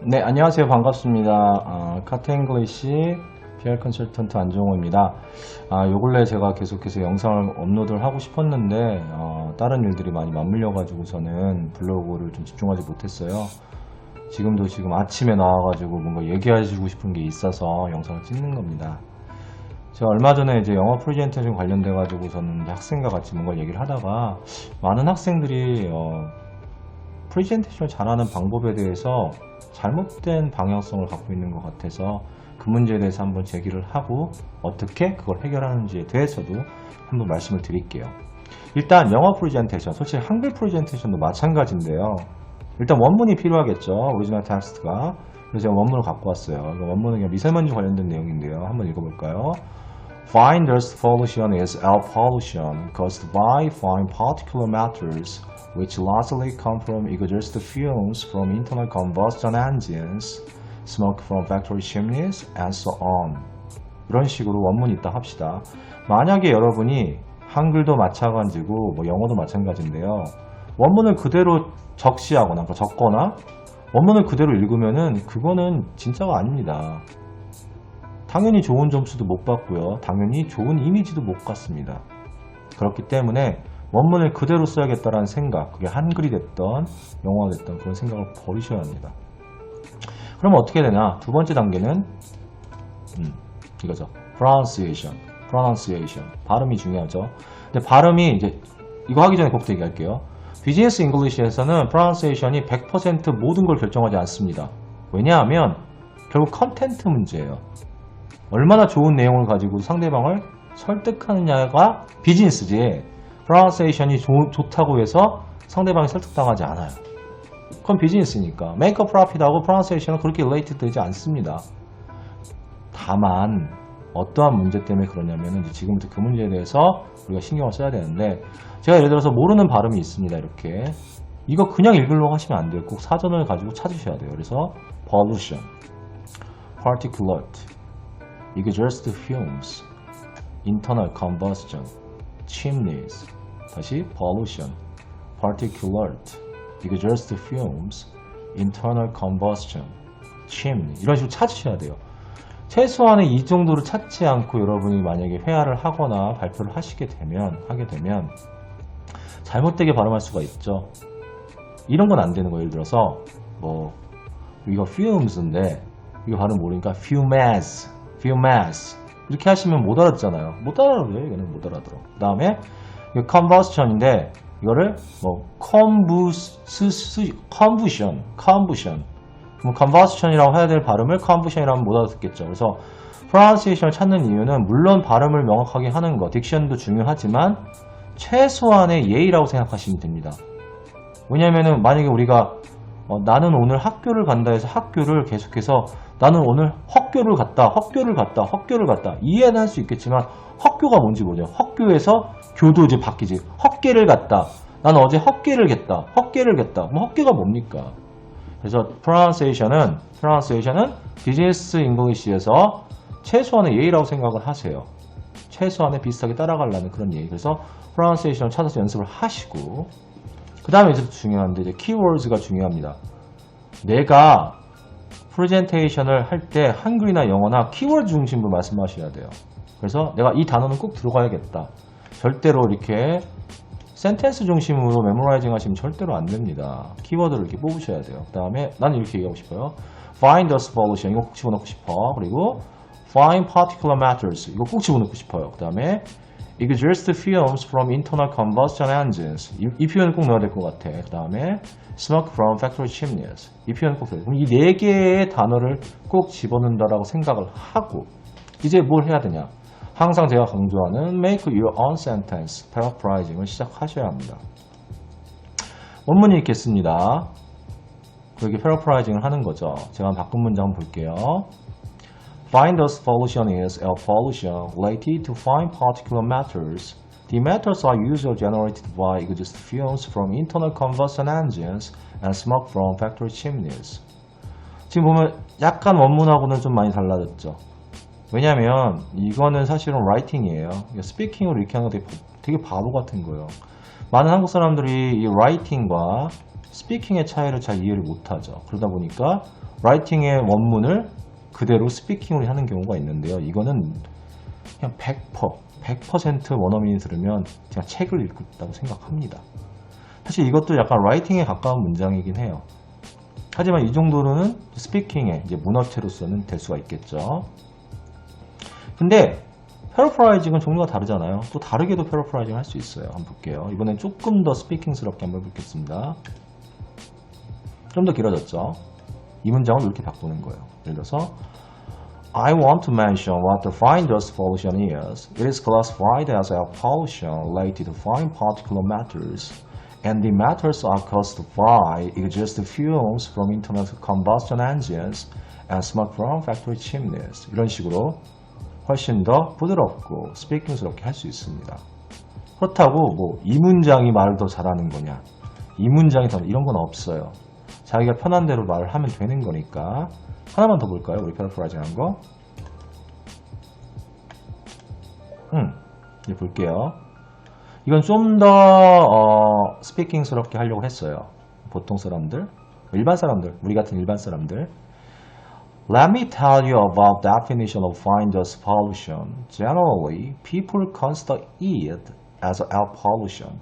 네, 안녕하세요. 반갑습니다. 카트잉글리시 PR 컨설턴트 안종호입니다. 요 근래 제가 계속해서 영상을 업로드를 하고 싶었는데 다른 일들이 많이 맞물려가지고서는 블로그를 좀 집중하지 못했어요. 지금 아침에 나와가지고 뭔가 얘기해주고 싶은 게 있어서 영상을 찍는 겁니다. 제가 얼마 전에 이제 영어 프레젠테이션 관련돼가지고서는 학생과 같이 뭔가 얘기를 하다가 많은 학생들이 프레젠테이션을 잘하는 방법에 대해서 잘못된 방향성을 갖고 있는 것 같아서 그 문제에 대해서 한번 제기를 하고 어떻게 그걸 해결하는지에 대해서도 한번 말씀을 드릴게요. 일단 영어 프레젠테이션, 솔직히 한글 프레젠테이션도 마찬가지인데요. 일단 원문이 필요하겠죠. 오리지널 텍스트가. 그래서 제가 원문을 갖고 왔어요. 원문은 그냥 미세먼지 관련된 내용인데요. 한번 읽어볼까요? Fine dust pollution is air pollution caused by fine particulate matters which largely come from exhaust fumes from internal combustion engines, smoke from factory chimneys, and so on. 이런 식으로 원문이 있다 합시다. 만약에 여러분이 한글도 마찬가지고 영어도 마찬가지인데요. 원문을 그대로 적시하거나 적거나 원문을 그대로 읽으면은 그거는 진짜가 아닙니다. 당연히 좋은 점수도 못 받고요. 당연히 좋은 이미지도 못 갖습니다. 그렇기 때문에 원문을 그대로 써야겠다라는 생각, 그게 한글이 됐던 영어가 됐던 그런 생각을 버리셔야 합니다. 그럼 어떻게 되나? 두 번째 단계는 이거죠. pronunciation. 발음이 중요하죠. 근데 발음이 이제 이거 하기 전에 꼭 얘기할게요. 비즈니스 잉글리시에서는 pronunciation이 100% 모든 걸 결정하지 않습니다. 왜냐하면 결국 컨텐트 문제예요. 얼마나 좋은 내용을 가지고 상대방을 설득하느냐가 비즈니스지, pronunciation이 좋다고 해서 상대방이 설득당하지 않아요. 그건 비즈니스니까. make a profit하고 pronunciation은 그렇게 related 되지 않습니다. 다만 어떠한 문제 때문에 그러냐면 지금부터 그 문제에 대해서 우리가 신경을 써야 되는데, 제가 예를 들어서 모르는 발음이 있습니다. 이렇게 이거 그냥 읽으려고 하시면 안 돼요. 꼭 사전을 가지고 찾으셔야 돼요. 그래서 pollution, particulate, exhaust fumes, internal combustion, chimneys. 다시 pollution, particulate, exhaust fumes, internal combustion, chimney. 이런 식으로 찾으셔야 돼요. 최소한의 이 정도를 찾지 않고 여러분이 만약에 회화를 하거나 발표를 하게 되면 잘못되게 발음할 수가 있죠. 이런 건 안 되는 거예요. 예를 들어서 이거 fumes인데 이거 발음 모르니까 fumes 이렇게 하시면 못 알아듣잖아요. 못 알아들어요. 이거는 못 알아들어. 그 다음에 이거 combustion인데 이거를 combustion combustion이라고 해야 될 발음을 combustion이라고 하면 못 알아듣겠죠. 그래서 pronunciation을 찾는 이유는 물론 발음을 명확하게 하는 거, 딕션도 중요하지만 최소한의 예의라고 생각하시면 됩니다. 왜냐면은 만약에 우리가 나는 오늘 학교를 간다 해서 학교를 계속해서 나는 오늘 헛교를 갔다 이해는 할 수 있겠지만 헛교가 뭔지 모르죠. 헛교에서 교도 이제 바뀌지. 헛개를 갔다. 나는 어제 헛개를 겠다. 그럼 헛개가 뭡니까? 그래서 pronunciation은 비즈니스 잉글리시에서 최소한의 예의라고 생각을 하세요. 최소한의 비슷하게 따라가려는 그런 예의. 그래서 pronunciation을 찾아서 연습을 하시고, 그 다음에 이제 중요한데 이제 keywords가 중요합니다. 내가 프레젠테이션을 할 때 한글이나 영어나 키워드 중심으로 말씀하셔야 돼요. 그래서 내가 이 단어는 꼭 들어가야겠다. 절대로 이렇게 센텐스 중심으로 메모라이징 하시면 절대로 안 됩니다. 키워드를 이렇게 뽑으셔야 돼요. 그 다음에 나는 이렇게 얘기하고 싶어요. Find dust pollution 이거 꼭 집어넣고 싶어. 그리고 Find particulate matters 이거 꼭 집어넣고 싶어요. 그 다음에 exhaust fumes from internal combustion engines 이 표현을 꼭 넣어야 될 것 같아. 그 다음에 smoke from factory chimneys 이 표현을 꼭 넣어야 돼. 그럼 이 4개의 단어를 꼭 집어넣는다라고 생각을 하고 이제 뭘 해야 되냐. 항상 제가 강조하는 make your own sentence paraphrasing을 시작하셔야 합니다. 원문이 있겠습니다. 그렇게 paraphrasing을 하는 거죠. 제가 바꾼 문장 한번 볼게요. Fine dust pollution is air pollution related to fine particulate matters. The matters are usually generated by exhaust fumes from internal combustion engines and smoke from factory chimneys. 지금 보면 약간 원문하고는 좀 많이 달라졌죠. 왜냐면 이거는 사실은 라이팅이에요. 스피킹으로 이렇게 하는 거 되게 바보 같은 거예요. 많은 한국 사람들이 이 라이팅과 스피킹의 차이를 잘 이해를 못하죠. 그러다 보니까 라이팅의 원문을 그대로 스피킹으로 하는 경우가 있는데요. 이거는 그냥 100% 원어민이 들으면 그냥 책을 읽었다고 생각합니다. 사실 이것도 약간 라이팅에 가까운 문장이긴 해요. 하지만 이 정도로는 스피킹의 이제 문어체로서는 될 수가 있겠죠. 근데 패러프라이징은 종류가 다르잖아요. 또 다르게도 패러프라이징 할 수 있어요. 한번 볼게요. 이번엔 조금 더 스피킹스럽게 한번 해보겠습니다. 좀 더 길어졌죠. 이 문장을 이렇게 바꾸는 거예요. 예를 들어서 I want to mention what the fine dust pollution is. It is classified as air pollution related to fine particulate matters. And the matters are caused by exhaust fumes from internal combustion engines and smoke from factory chimneys. 이런 식으로 훨씬 더 부드럽고 스피킹스럽게 할 수 있습니다. 그렇다고 뭐 이 문장이 말을 더 잘하는 거냐, 이 문장이 더 이런 건 없어요. 자기가 편한 대로 말을 하면 되는 거니까. 하나만 더 볼까요? 우리 패러프라이징 한 거. 이제 볼게요. 이건 좀 더 스피킹스럽게 하려고 했어요. 보통 사람들, 일반 사람들, 우리 같은 일반 사람들. Let me tell you about definition of fine dust pollution. Generally, people consider it as air pollution.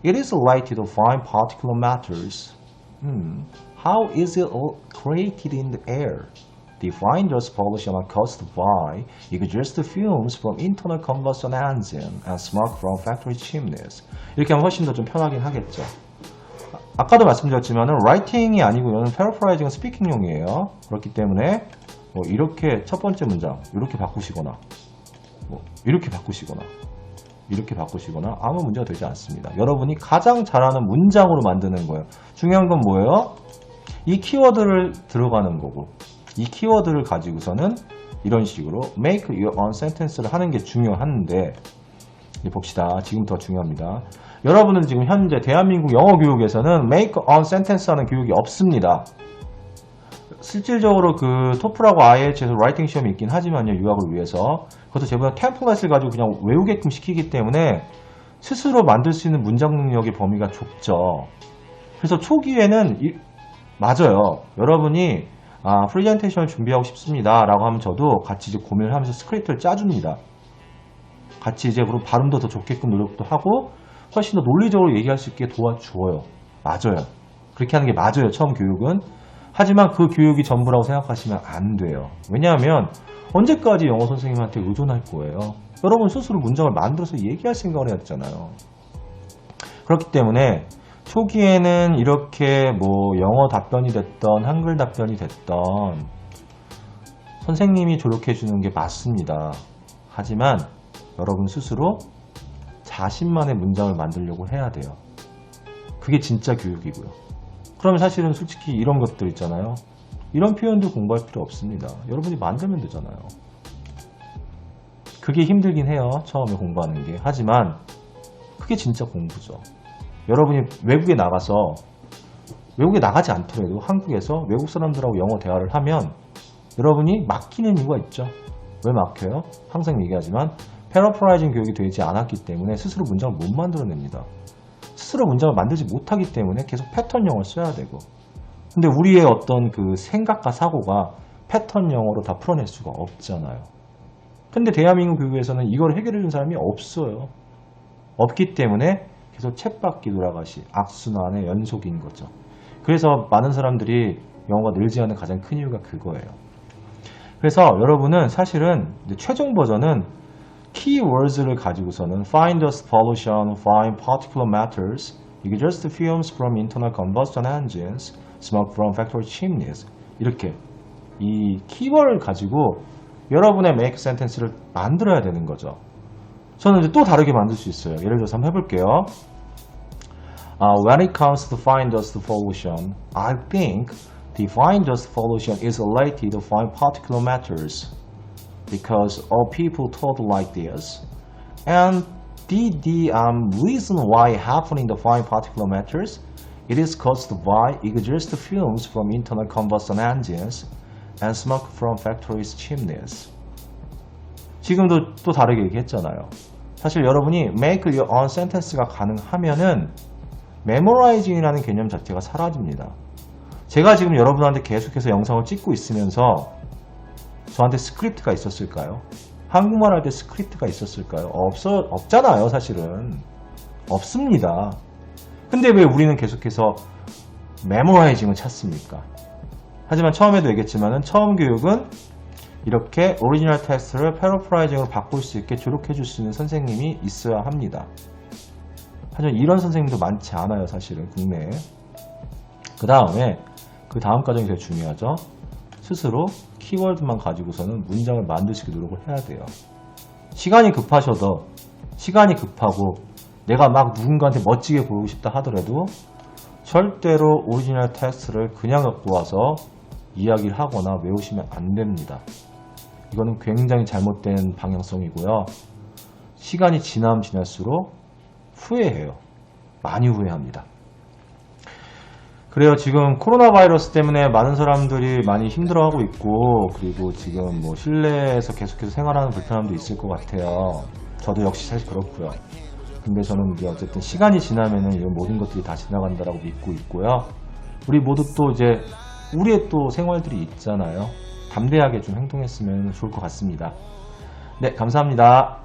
It is related to fine particulate matters. How is it created in the air? The fine dust pollution are caused by exhaust fumes from internal combustion engine and smoke from factory chimneys. 이렇게 하면 훨씬 더 좀 편하긴 하겠죠. 아까도 말씀드렸지만은 라이팅이 아니고 이거는 패러프라이징은 스피킹용이에요. 그렇기 때문에 뭐 이렇게 첫 번째 문장 이렇게 바꾸시거나 뭐 이렇게 바꾸시거나 이렇게 바꾸시거나 아무 문제가 되지 않습니다. 여러분이 가장 잘하는 문장으로 만드는 거예요. 중요한 건 뭐예요? 이 키워드를 들어가는 거고 이 키워드를 가지고서는 이런 식으로 make your own sentence를 하는 게 중요한데 이제 봅시다. 지금부터 중요합니다. 여러분은 지금 현재 대한민국 영어 교육에서는 make your own sentence 하는 교육이 없습니다. 실질적으로 그 토플하고 IELTS에서 라이팅 시험이 있긴 하지만요. 유학을 위해서 그것도 대부분 템플릿을 가지고 그냥 외우게끔 시키기 때문에 스스로 만들 수 있는 문장 능력의 범위가 좁죠. 그래서 초기에는 맞아요. 여러분이 프레젠테이션을 준비하고 싶습니다 라고 하면 저도 같이 이제 고민을 하면서 스크립트를 짜줍니다. 같이 이제 그럼 발음도 더 좋게끔 노력도 하고 훨씬 더 논리적으로 얘기할 수 있게 도와주어요. 맞아요. 그렇게 하는 게 맞아요. 처음 교육은. 하지만 그 교육이 전부라고 생각하시면 안 돼요. 왜냐하면 언제까지 영어 선생님한테 의존할 거예요. 여러분 스스로 문장을 만들어서 얘기할 생각을 해야 되잖아요. 그렇기 때문에 초기에는 이렇게 뭐 영어 답변이 됐던 한글 답변이 됐던 선생님이 조력해 주는 게 맞습니다. 하지만 여러분 스스로 자신만의 문장을 만들려고 해야 돼요. 그게 진짜 교육이고요. 그러면 사실은 솔직히 이런 것들 있잖아요. 이런 표현도 공부할 필요 없습니다. 여러분이 만들면 되잖아요. 그게 힘들긴 해요. 처음에 공부하는 게. 하지만 그게 진짜 공부죠. 여러분이 외국에 나가서 외국에 나가지 않더라도 한국에서 외국 사람들하고 영어 대화를 하면 여러분이 막히는 이유가 있죠. 왜 막혀요? 항상 얘기하지만 패러프라이징 교육이 되지 않았기 때문에 스스로 문장을 못 만들어냅니다. 스스로 문장을 만들지 못하기 때문에 계속 패턴 영어를 써야 되고 근데 우리의 어떤 그 생각과 사고가 패턴 영어로 다 풀어낼 수가 없잖아요. 근데 대한민국 교육에서는 이걸 해결해 준 사람이 없어요. 없기 때문에 계속 쳇바퀴 돌아가시 악순환의 연속인 거죠. 그래서 많은 사람들이 영어가 늘지 않는 가장 큰 이유가 그거예요. 그래서 여러분은 사실은 이제 최종 버전은 keywords를 가지고서는 fine dust pollution, fine particulate matters, exhaust fumes from internal combustion engines, smoke from factory chimneys 이렇게 이 키워드를 가지고 여러분의 make sentence를 만들어야 되는 거죠. 저는 이제 또 다르게 만들 수 있어요. 예를 들어서 한번 해볼게요. When it comes to fine dust pollution, I think the fine dust pollution is related to fine particulate matters because all people talk like this. And the reason why happening the fine particulate matters, it is caused by exhaust fumes from internal combustion engines and smoke from factories' chimneys. 지금도 또 다르게 얘기했잖아요. 사실 여러분이 make your own sentence가 가능하면은 memorizing이라는 개념 자체가 사라집니다. 제가 지금 여러분한테 계속해서 영상을 찍고 있으면서 저한테 스크립트가 있었을까요? 한국말 할 때 스크립트가 있었을까요? 없잖아요, 사실은. 없습니다. 근데 왜 우리는 계속해서 메모라이징을 찾습니까? 하지만 처음에도 얘기했지만은 처음 교육은 이렇게 오리지널 텍스트를 패러프라이징으로 바꿀 수 있게 조력해 줄 수 있는 선생님이 있어야 합니다. 하지만 이런 선생님도 많지 않아요, 사실은 국내에. 그 다음 과정이 되게 중요하죠. 스스로 키워드만 가지고서는 문장을 만드시기 노력을 해야 돼요. 시간이 급하고 내가 막 누군가한테 멋지게 보이고 싶다 하더라도 절대로 오리지널 텍스트를 그냥 갖고 와서 이야기를 하거나 외우시면 안 됩니다. 이거는 굉장히 잘못된 방향성이고요. 시간이 지나면 지날수록 후회해요. 많이 후회합니다. 그래요. 지금 코로나 바이러스 때문에 많은 사람들이 많이 힘들어하고 있고, 그리고 지금 뭐 실내에서 계속해서 생활하는 불편함도 있을 것 같아요. 저도 역시 사실 그렇고요. 근데 저는 이제 어쨌든 시간이 지나면은 이런 모든 것들이 다 지나간다라고 믿고 있고요. 우리 모두 또 이제 우리의 또 생활들이 있잖아요. 담대하게 좀 행동했으면 좋을 것 같습니다. 네, 감사합니다.